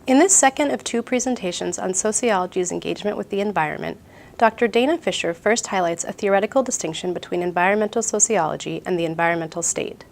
In this second of two presentations on sociology's engagement with the environment, Dr. Dana Fisher first highlights a theoretical distinction between environmental sociology and the environmental state.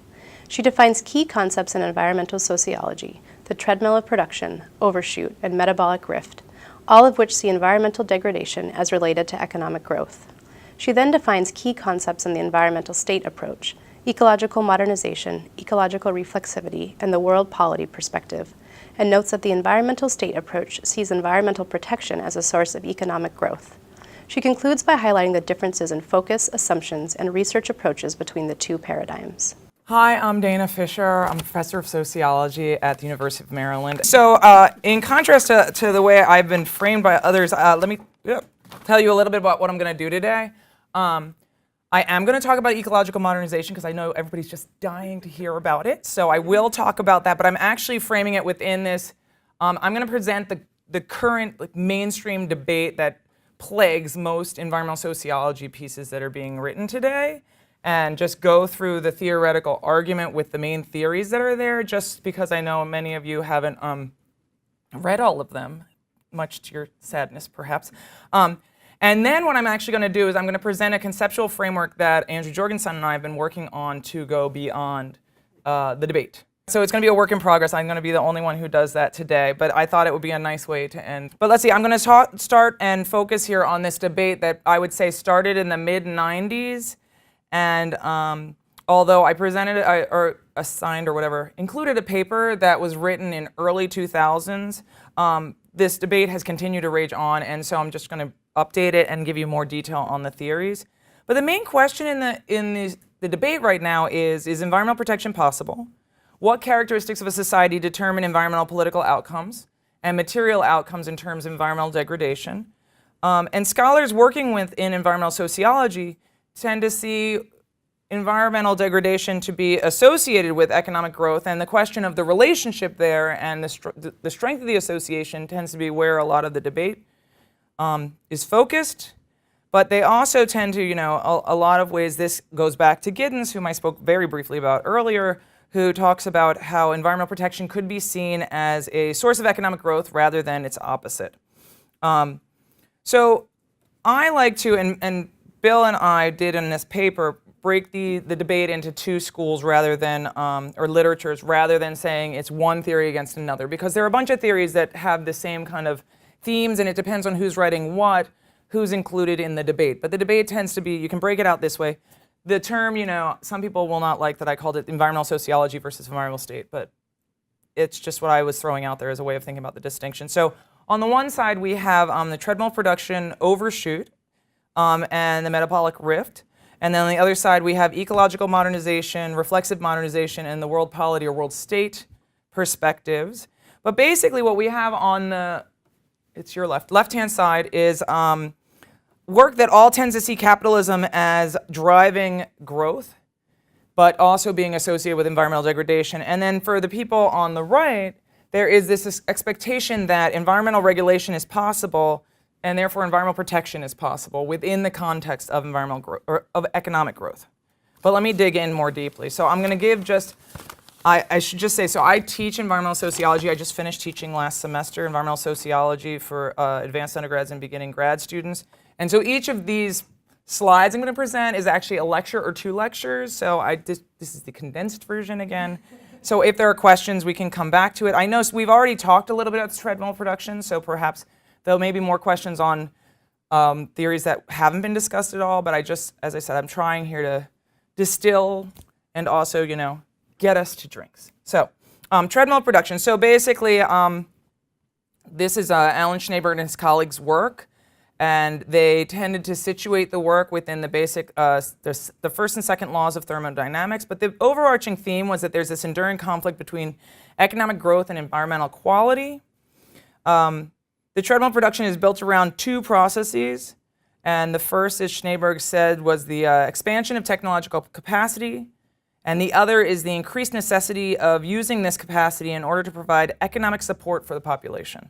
She defines key concepts in environmental sociology, the treadmill of production, overshoot, and metabolic rift, all of which see environmental degradation as related to economic growth. She then defines key concepts in the environmental state approach, ecological modernization, ecological reflexivity, and the world polity perspective, and notes that the environmental state approach sees environmental protection as a source of economic growth. She concludes by highlighting the differences in focus, assumptions, and research approaches between the two paradigms. Hi, I'm Dana Fisher. I'm a professor of sociology at the University of Maryland. So in contrast to the way I've been framed by others, let me tell you a little bit about what I'm going to do today. I am going to talk about ecological modernization because I know everybody's just dying to hear about it. So I will talk about that, but I'm actually framing it within this. I'm going to present the current mainstream debate that plagues most environmental sociology pieces that are being written today, and just go through the theoretical argument with the main theories that are there, just because I know many of you haven't read all of them, much to your sadness perhaps. And then what I'm actually going to do is I'm going to present a conceptual framework that Andrew Jorgensen and I have been working on to go beyond the debate. So it's going to be a work in progress. I'm going to be the only one who does that today, but I thought it would be a nice way to end. But let's see, I'm going to start and focus here on this debate that I would say started in the mid-90s. And although I presented or assigned or whatever, included a paper that was written in early 2000s, this debate has continued to rage on, and so I'm just going to update it and give you more detail on the theories. But the main question in the debate right now is environmental protection possible? What characteristics of a society determine environmental political outcomes and material outcomes in terms of environmental degradation? And scholars working within environmental sociology tend to see environmental degradation to be associated with economic growth, and the question of the relationship there and the strength of the association tends to be where a lot of the debate is focused. But they also tend to, a lot of ways, this goes back to Giddens, whom I spoke very briefly about earlier, who talks about how environmental protection could be seen as a source of economic growth rather than its opposite. So I like to, and Bill and I did in this paper, break the debate into two schools rather than, or literatures, rather than saying it's one theory against another, because there are a bunch of theories that have the same kind of themes, and it depends on who's writing what, who's included in the debate. But the debate tends to be, you can break it out this way. The term, some people will not like that I called it environmental sociology versus environmental state, but it's just what I was throwing out there as a way of thinking about the distinction. So on the one side, we have the Treadmill Production Overshoot and the Metabolic Rift. And then on the other side, we have Ecological Modernization, Reflexive Modernization, and the world polity or world state perspectives. But basically what we have on the, it's your left-hand side is work that all tends to see capitalism as driving growth, but also being associated with environmental degradation. And then for the people on the right, there is this expectation that environmental regulation is possible, and therefore environmental protection is possible within the context of environmental growth, or of economic growth. But let me dig in more deeply. So I'm going to give I should just say, so I teach environmental sociology. I just finished teaching last semester environmental sociology for advanced undergrads and beginning grad students. And so each of these slides I'm going to present is actually a lecture or two lectures. So this is the condensed version again. So if there are questions, we can come back to it. I know we've already talked a little bit about treadmill production, so perhaps there may be more questions on theories that haven't been discussed at all, but as I said, I'm trying here to distill and also, get us to drinks. So, treadmill production. So basically, this is Alan Schneeberger and his colleagues' work, and they tended to situate the work within the basic, the first and second laws of thermodynamics, but the overarching theme was that there's this enduring conflict between economic growth and environmental quality. The treadmill production is built around two processes, and the first, as Schneeberger said, was the expansion of technological capacity, and the other is the increased necessity of using this capacity in order to provide economic support for the population.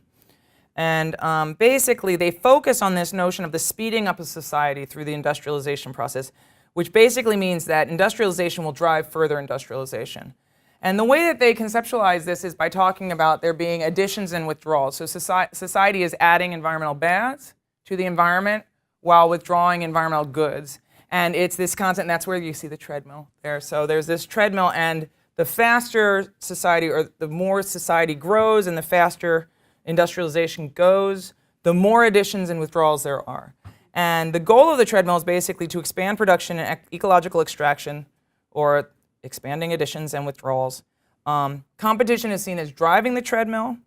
And basically, they focus on this notion of the speeding up of society through the industrialization process, which basically means that industrialization will drive further industrialization. And the way that they conceptualize this is by talking about there being additions and withdrawals. So society is adding environmental bads to the environment while withdrawing environmental goods. And it's this constant, that's where you see the treadmill there. So there's this treadmill, and the faster society, or the more society grows and the faster industrialization goes, the more additions and withdrawals there are. And the goal of the treadmill is basically to expand production and ecological extraction, or expanding additions and withdrawals. Competition is seen as driving the treadmill.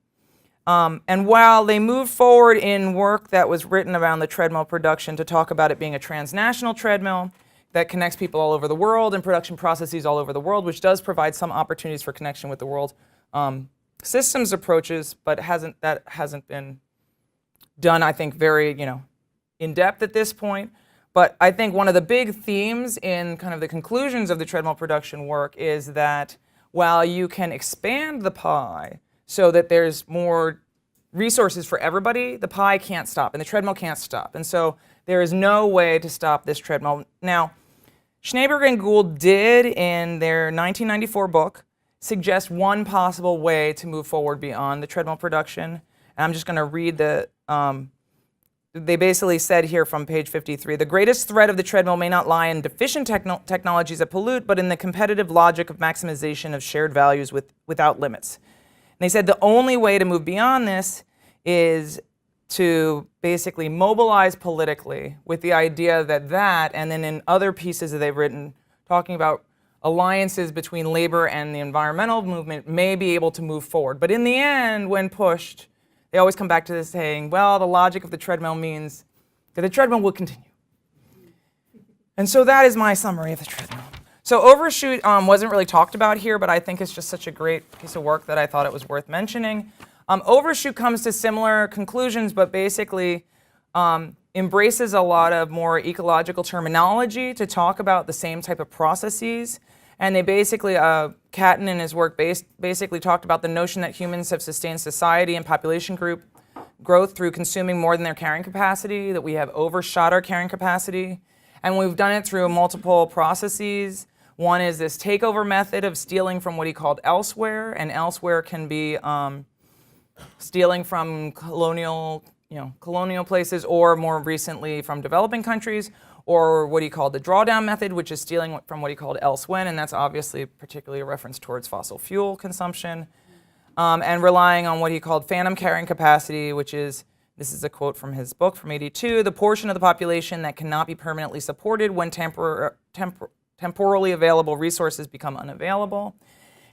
And while they moved forward in work that was written around the treadmill production to talk about it being a transnational treadmill that connects people all over the world and production processes all over the world, which does provide some opportunities for connection with the world systems approaches, but that hasn't been done, I think, very in depth at this point. But I think one of the big themes in kind of the conclusions of the treadmill production work is that while you can expand the pie so that there's more resources for everybody, the pie can't stop and the treadmill can't stop. And so there is no way to stop this treadmill. Now, Schneeberger and Gould did, in their 1994 book, suggest one possible way to move forward beyond the treadmill production. And I'm just going to read they basically said here from page 53, the greatest threat of the treadmill may not lie in deficient technologies that pollute, but in the competitive logic of maximization of shared values without limits. And they said the only way to move beyond this is to basically mobilize politically with the idea that, and then in other pieces that they've written, talking about alliances between labor and the environmental movement may be able to move forward. But in the end, when pushed, they always come back to this saying, well, the logic of the treadmill means that the treadmill will continue. And so that is my summary of the treadmill. So Overshoot wasn't really talked about here, but I think it's just such a great piece of work that I thought it was worth mentioning. Overshoot comes to similar conclusions, but basically embraces a lot of more ecological terminology to talk about the same type of processes. And they basically, Catton in his work basically talked about the notion that humans have sustained society and population growth through consuming more than their carrying capacity, that we have overshot our carrying capacity. And we've done it through multiple processes. One is this takeover method of stealing from what he called elsewhere, and elsewhere can be stealing from colonial places, or more recently from developing countries, or what he called the drawdown method, which is stealing from what he called elsewhen, and that's obviously particularly a reference towards fossil fuel consumption, and relying on what he called phantom carrying capacity, which is, this is a quote from his book from '82, the portion of the population that cannot be permanently supported when temporally available resources become unavailable.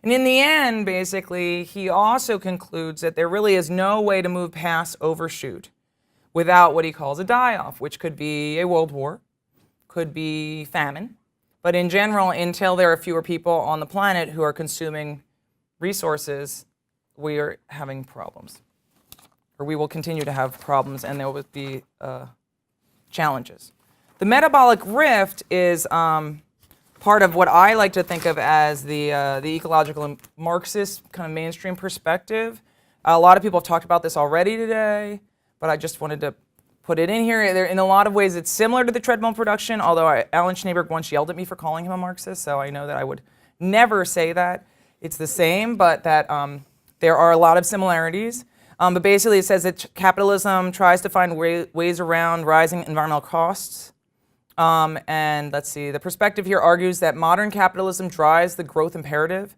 And in the end, basically, he also concludes that there really is no way to move past Overshoot without what he calls a die-off, which could be a world war, could be famine. But in general, until there are fewer people on the planet who are consuming resources, we are having problems. Or we will continue to have problems, and there will be challenges. The metabolic rift is part of what I like to think of as the ecological and Marxist kind of mainstream perspective. A lot of people have talked about this already today, but I just wanted to put it in here. In a lot of ways, it's similar to the treadmill production, although Alan Schneeberger once yelled at me for calling him a Marxist, so I know that I would never say that. It's the same, but that there are a lot of similarities. But basically, it says that capitalism tries to find ways around rising environmental costs. And let's see, the perspective here argues that modern capitalism drives the growth imperative,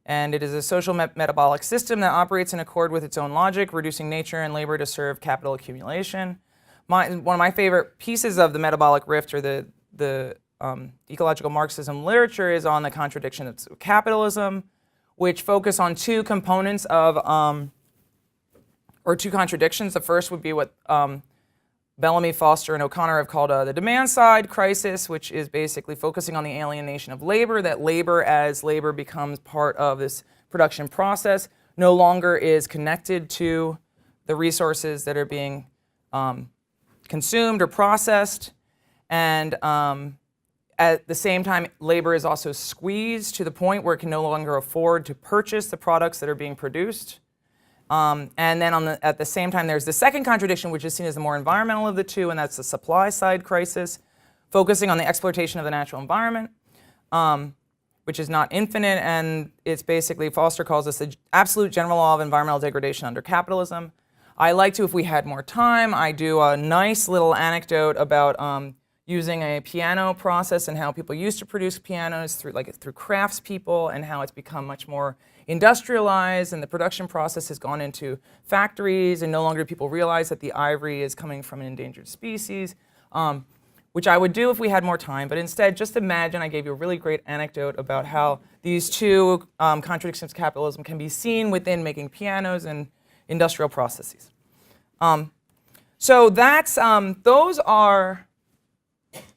and it is a social metabolic system that operates in accord with its own logic, reducing nature and labor to serve capital accumulation. One of my favorite pieces of the metabolic rift, or the ecological Marxism literature, is on the contradictions of capitalism, which focus on two components of, or two contradictions. The first would be what Bellamy, Foster, and O'Connor have called the demand side crisis, which is basically focusing on the alienation of labor, that labor, as labor becomes part of this production process, no longer is connected to the resources that are being consumed or processed. And at the same time, labor is also squeezed to the point where it can no longer afford to purchase the products that are being produced. And then at the same time, there's the second contradiction, which is seen as the more environmental of the two, and that's the supply side crisis, focusing on the exploitation of the natural environment, which is not infinite, and it's basically, Foster calls this the absolute general law of environmental degradation under capitalism. I like to, if we had more time, I do a nice little anecdote about using a piano process and how people used to produce pianos through craftspeople, and how it's become much more industrialized, and the production process has gone into factories, and no longer do people realize that the ivory is coming from an endangered species, which I would do if we had more time. But instead, just imagine I gave you a really great anecdote about how these two contradictions of capitalism can be seen within making pianos and industrial processes. So that's those are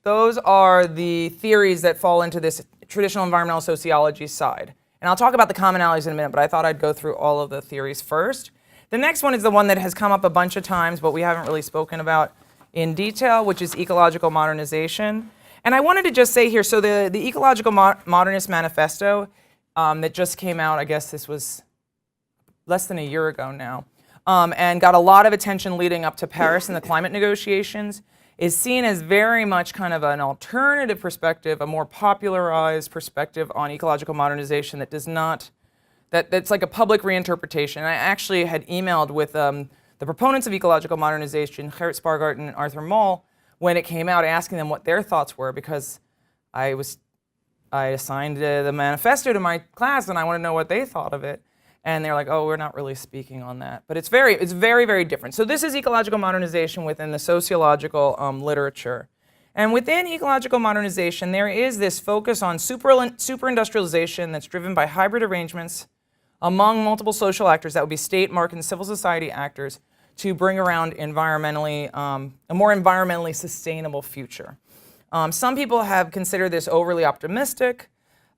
the theories that fall into this traditional environmental sociology side. And I'll talk about the commonalities in a minute, but I thought I'd go through all of the theories first. The next one is the one that has come up a bunch of times, but we haven't really spoken about in detail, which is ecological modernization. And I wanted to just say here, so the Ecological Modernist Manifesto that just came out, I guess this was less than a year ago now, and got a lot of attention leading up to Paris and the climate negotiations, is seen as very much kind of an alternative perspective, a more popularized perspective on ecological modernization that does not, that's like a public reinterpretation. And I actually had emailed with the proponents of ecological modernization, Gerrit Spargaard and Arthur Moll, when it came out, asking them what their thoughts were, because I assigned the manifesto to my class and I want to know what they thought of it. And they're like, oh, we're not really speaking on that. But it's very, very different. So this is ecological modernization within the sociological literature. And within ecological modernization, there is this focus on super-industrialization that's driven by hybrid arrangements among multiple social actors, that would be state, market, and civil society actors, to bring around environmentally, a more environmentally sustainable future. Some people have considered this overly optimistic.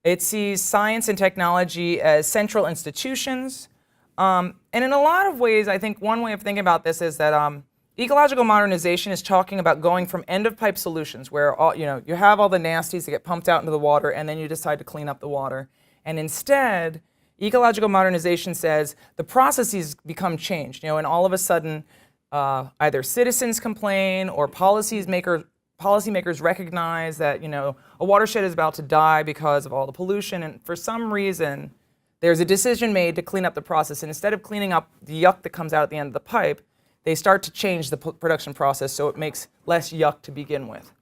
It sees science and technology as central institutions. And in a lot of ways, I think one way of thinking about this is that ecological modernization is talking about going from end-of-pipe solutions, where you have all the nasties that get pumped out into the water, and then you decide to clean up the water. And instead, ecological modernization says the processes become changed, and all of a sudden, either citizens complain or policymakers recognize that a watershed is about to die because of all the pollution, and for some reason there's a decision made to clean up the process, and instead of cleaning up the yuck that comes out at the end of the pipe, they start to change the production process so it makes less yuck to begin with.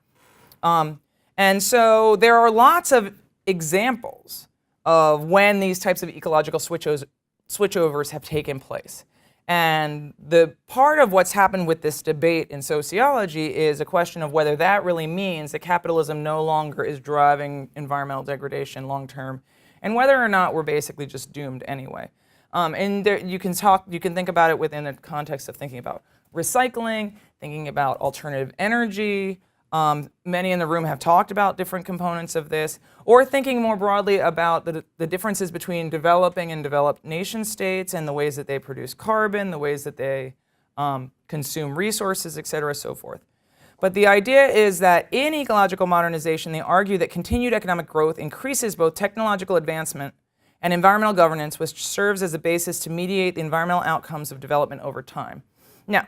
And so there are lots of examples of when these types of ecological switchovers have taken place. And the part of what's happened with this debate in sociology is a question of whether that really means that capitalism no longer is driving environmental degradation long term, and whether or not we're basically just doomed anyway. And there, you can think about it within the context of thinking about recycling, thinking about alternative energy. Many in the room have talked about different components of this, or thinking more broadly about the differences between developing and developed nation states, and the ways that they produce carbon, the ways that they consume resources, et cetera, so forth. But the idea is that in ecological modernization, they argue that continued economic growth increases both technological advancement and environmental governance, which serves as a basis to mediate the environmental outcomes of development over time. Now,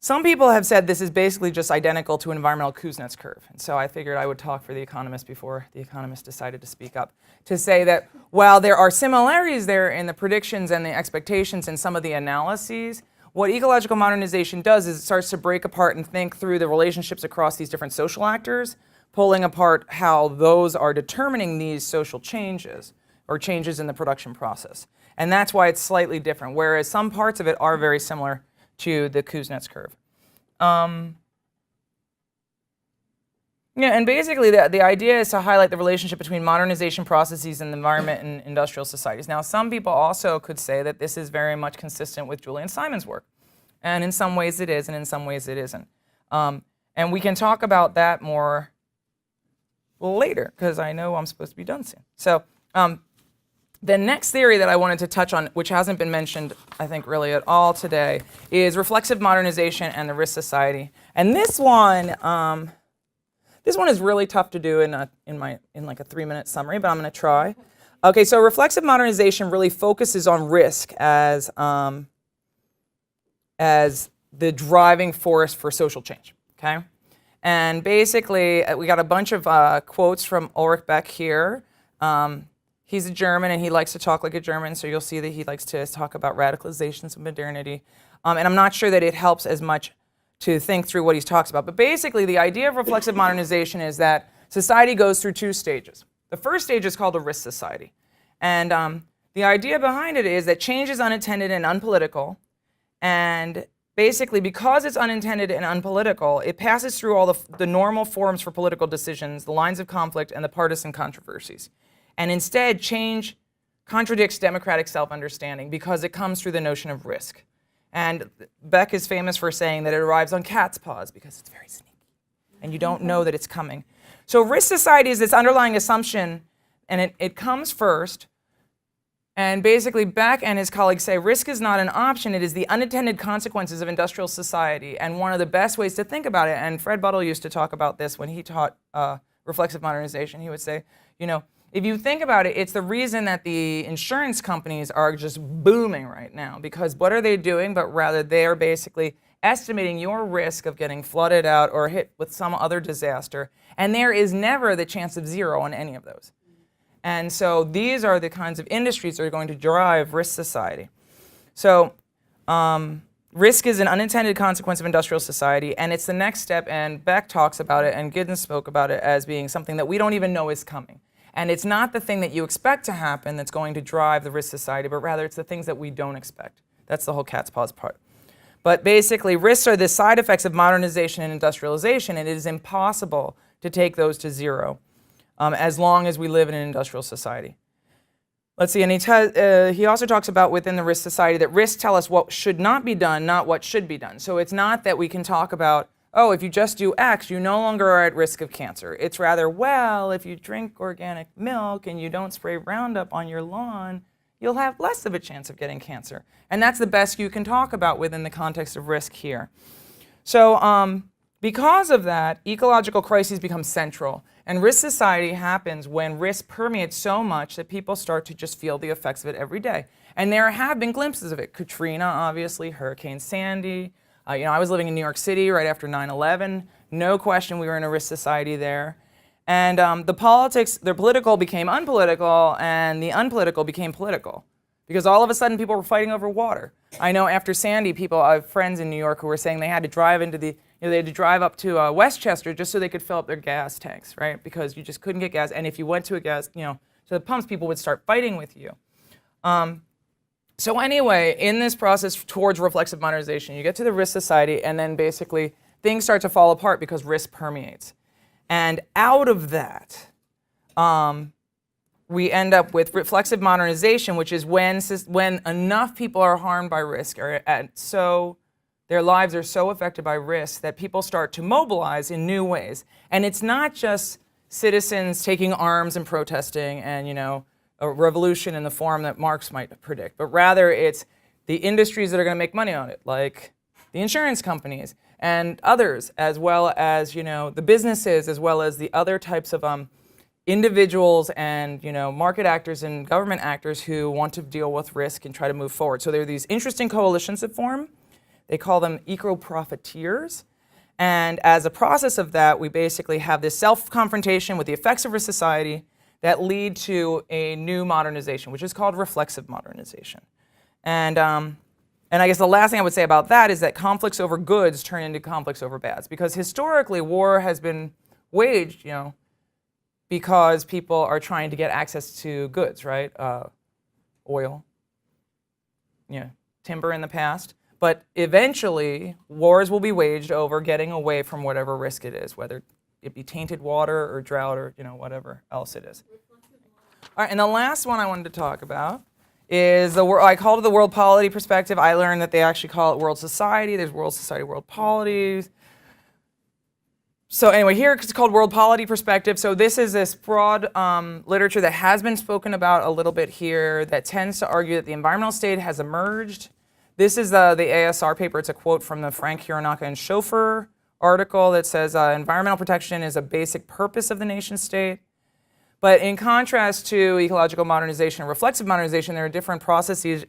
some people have said this is basically just identical to an environmental Kuznets curve. And so I figured I would talk for The Economist before The Economist decided to speak up, to say that while there are similarities there in the predictions and the expectations and some of the analyses, what ecological modernization does is it starts to break apart and think through the relationships across these different social actors, pulling apart how those are determining these social changes or changes in the production process. And that's why it's slightly different, whereas some parts of it are very similar to the Kuznets curve. And basically the idea is to highlight the relationship between modernization processes and the environment and industrial societies. Now, some people also could say that this is very much consistent with Julian Simon's work. And in some ways it is, and in some ways it isn't. And we can talk about that more later, because I know I'm supposed to be done soon. So the next theory that I wanted to touch on, which hasn't been mentioned, I think, really at all today, is reflexive modernization and the risk society. And this one is really tough to do in like a 3-minute summary, but I'm going to try. Okay, so reflexive modernization really focuses on risk as the driving force for social change. Okay, and basically we got a bunch of quotes from Ulrich Beck here. He's a German, and he likes to talk like a German, so you'll see that he likes to talk about radicalizations of modernity. And I'm not sure that it helps as much to think through what he talks about. But basically, the idea of reflexive modernization is that society goes through two stages. The first stage is called a risk society. And the idea behind it is that change is unintended and unpolitical. And basically, because it's unintended and unpolitical, it passes through all the normal forms for political decisions, the lines of conflict, and the partisan controversies. And instead, change contradicts democratic self-understanding because it comes through the notion of risk. And Beck is famous for saying that it arrives on cat's paws because it's very sneaky, and you don't know that it's coming. So risk society is this underlying assumption, and it comes first. And basically, Beck and his colleagues say risk is not an option, it is the unintended consequences of industrial society. And one of the best ways to think about it, and Fred Buttle used to talk about this when he taught reflexive modernization, he would say, you know, if you think about it, it's the reason that the insurance companies are just booming right now. Because what are they doing? But rather, they're basically estimating your risk of getting flooded out or hit with some other disaster. And there is never the chance of zero on any of those. And so these are the kinds of industries that are going to drive risk society. So risk is an unintended consequence of industrial society, and it's the next step, and Beck talks about it, and Giddens spoke about it as being something that we don't even know is coming. And it's not the thing that you expect to happen that's going to drive the risk society, but rather it's the things that we don't expect. That's the whole cat's paws part. But basically, risks are the side effects of modernization and industrialization, and it is impossible to take those to zero as long as we live in an industrial society. Let's see, and he also talks about within the risk society that risks tell us what should not be done, not what should be done. So it's not that we can talk about, oh, if you just do X, you no longer are at risk of cancer. It's rather, well, if you drink organic milk and you don't spray Roundup on your lawn, you'll have less of a chance of getting cancer. And that's the best you can talk about within the context of risk here. So because of that, ecological crises become central. And risk society happens when risk permeates so much that people start to just feel the effects of it every day. And there have been glimpses of it. Katrina, obviously, Hurricane Sandy. I was living in New York City right after 9/11. No question we were in a risk society there. And the political became unpolitical, and the unpolitical became political. Because all of a sudden people were fighting over water. I know after Sandy, I have friends in New York who were saying they had to drive they had to drive up to Westchester just so they could fill up their gas tanks, right? Because you just couldn't get gas. And if you went to to the pumps, people would start fighting with you. So anyway, in this process towards reflexive modernization, you get to the risk society, and then basically things start to fall apart because risk permeates. And out of that, we end up with reflexive modernization, which is when enough people are harmed by risk, so their lives are so affected by risk that people start to mobilize in new ways. And it's not just citizens taking arms and protesting and, a revolution in the form that Marx might predict, but rather it's the industries that are going to make money on it, like the insurance companies and others, as well as, the businesses, as well as the other types of individuals and, market actors and government actors who want to deal with risk and try to move forward. So there are these interesting coalitions that form. They call them eco-profiteers. And as a process of that, we basically have this self-confrontation with the effects of risk society that lead to a new modernization, which is called reflexive modernization. And I guess the last thing I would say about that is that conflicts over goods turn into conflicts over bads. Because historically, war has been waged, because people are trying to get access to goods, right? Oil, timber in the past. But eventually, wars will be waged over getting away from whatever risk it is, whether it be tainted water or drought or whatever else it is. All right, and the last one I wanted to talk about is I called it the world polity perspective. I learned that they actually call it world society. There's world society, world polity. So anyway, here it's called world polity perspective. So this is this broad literature that has been spoken about a little bit here that tends to argue that the environmental state has emerged. This is the ASR paper. It's a quote from the Frank Hironaka and Schofer article that says environmental protection is a basic purpose of the nation state. But in contrast to ecological modernization and reflexive modernization, there are different processes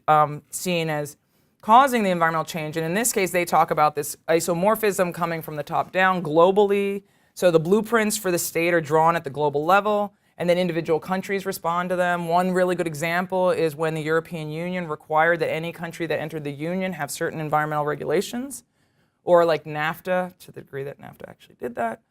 seen as causing the environmental change. And in this case, they talk about this isomorphism coming from the top down globally. So the blueprints for the state are drawn at the global level. and then individual countries respond to them. One really good example is when the European Union required that any country that entered the Union have certain environmental regulations, or like NAFTA, to the degree that NAFTA actually did that.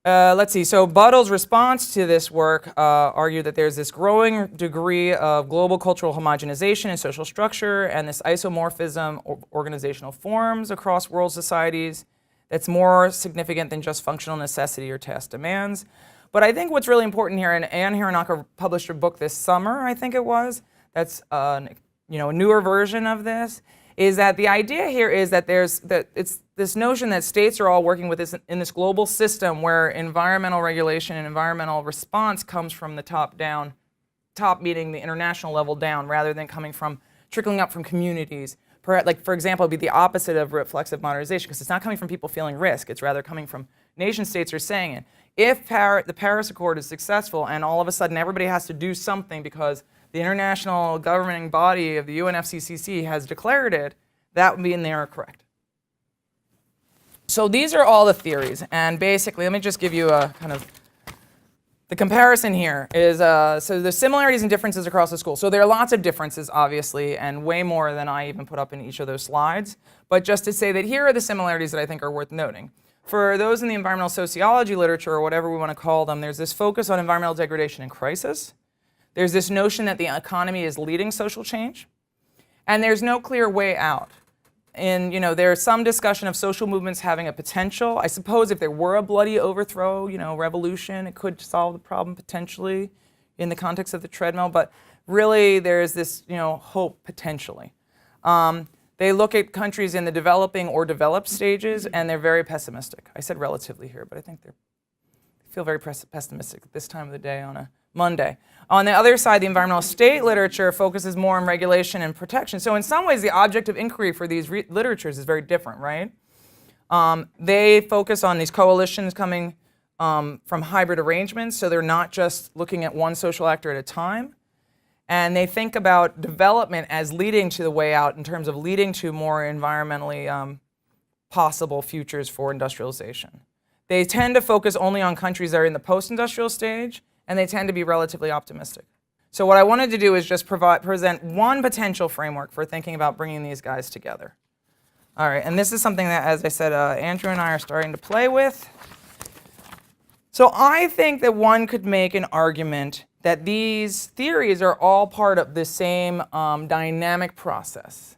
Let's see, so Buttle's response to this work argued that there's this growing degree of global cultural homogenization in social structure and this isomorphism of organizational forms across world societies that's more significant than just functional necessity or task demands. But I think what's really important here, and Ann Hironaka published a book this summer, I think it was, that's a newer version of this, is that the idea here is that it's this notion that states are all working with this in this global system where environmental regulation and environmental response comes from the top down, top meaning the international level down, rather than coming from trickling up from communities. Like, for example, it'd be the opposite of reflexive modernization, because it's not coming from people feeling risk, it's rather coming from nation states are saying it. If the Paris Accord is successful and all of a sudden everybody has to do something because the international governing body of the UNFCCC has declared it, that would mean they are correct. So these are all the theories, and basically, let me just give you a kind of, the comparison here is, so the similarities and differences across the school. So there are lots of differences, obviously, and way more than I even put up in each of those slides. But just to say that here are the similarities that I think are worth noting. For those in the environmental sociology literature, or whatever we want to call them, there's this focus on environmental degradation and crisis. There's this notion that the economy is leading social change, and there's no clear way out. And there's some discussion of social movements having a potential. I suppose if there were a bloody overthrow, revolution, it could solve the problem potentially in the context of the treadmill, but really there's this, hope potentially. They look at countries in the developing or developed stages, and they're very pessimistic. I said relatively here, but I think they feel very pessimistic at this time of the day on a Monday. On the other side, the environmental state literature focuses more on regulation and protection. So in some ways, the object of inquiry for these literatures is very different, right? They focus on these coalitions coming from hybrid arrangements, so they're not just looking at one social actor at a time. And they think about development as leading to the way out in terms of leading to more environmentally possible futures for industrialization. They tend to focus only on countries that are in the post-industrial stage, and they tend to be relatively optimistic. So what I wanted to do is just present one potential framework for thinking about bringing these guys together. All right, and this is something that, as I said, Andrew and I are starting to play with. So I think that one could make an argument that these theories are all part of the same dynamic process.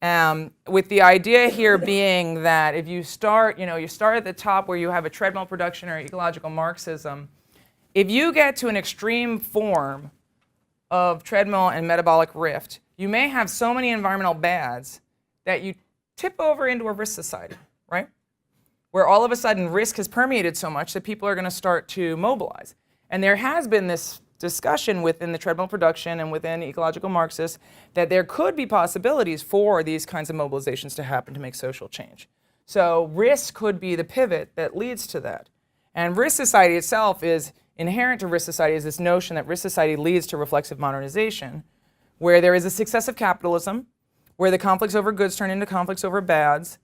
With the idea here being that if you start, you start at the top where you have a treadmill production or ecological Marxism. If you get to an extreme form of treadmill and metabolic rift, you may have so many environmental bads that you tip over into a risk society, right? Where all of a sudden risk has permeated so much that people are going to start to mobilize. And there has been this discussion within the treadmill production and within ecological Marxists that there could be possibilities for these kinds of mobilizations to happen to make social change. So risk could be the pivot that leads to that. And risk society itself is inherent to risk society is this notion that risk society leads to reflexive modernization, where there is a success of capitalism, where the conflicts over goods turn into conflicts over bads.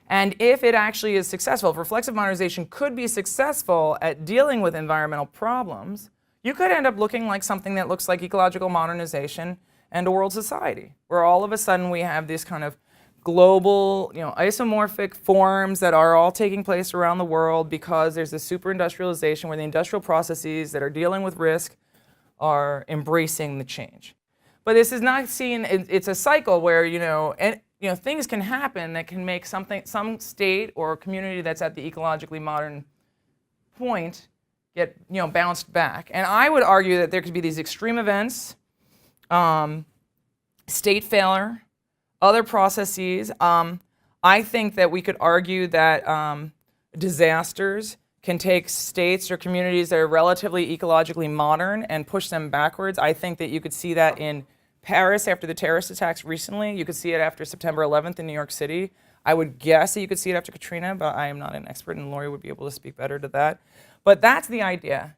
And if it actually is successful, if reflexive modernization could be successful at dealing with environmental problems, you could end up looking like something that looks like ecological modernization and a world society, where all of a sudden we have this kind of global, isomorphic forms that are all taking place around the world because there's this super industrialization where the industrial processes that are dealing with risk are embracing the change. But this is not seen, it's a cycle where, things can happen that can make some state or community that's at the ecologically modern point get, bounced back. And I would argue that there could be these extreme events, state failure, other processes. I think that we could argue that disasters can take states or communities that are relatively ecologically modern and push them backwards. I think that you could see that in Paris after the terrorist attacks recently. You could see it after September 11th in New York City. I would guess that you could see it after Katrina, but I am not an expert, and Lori would be able to speak better to that. But that's the idea.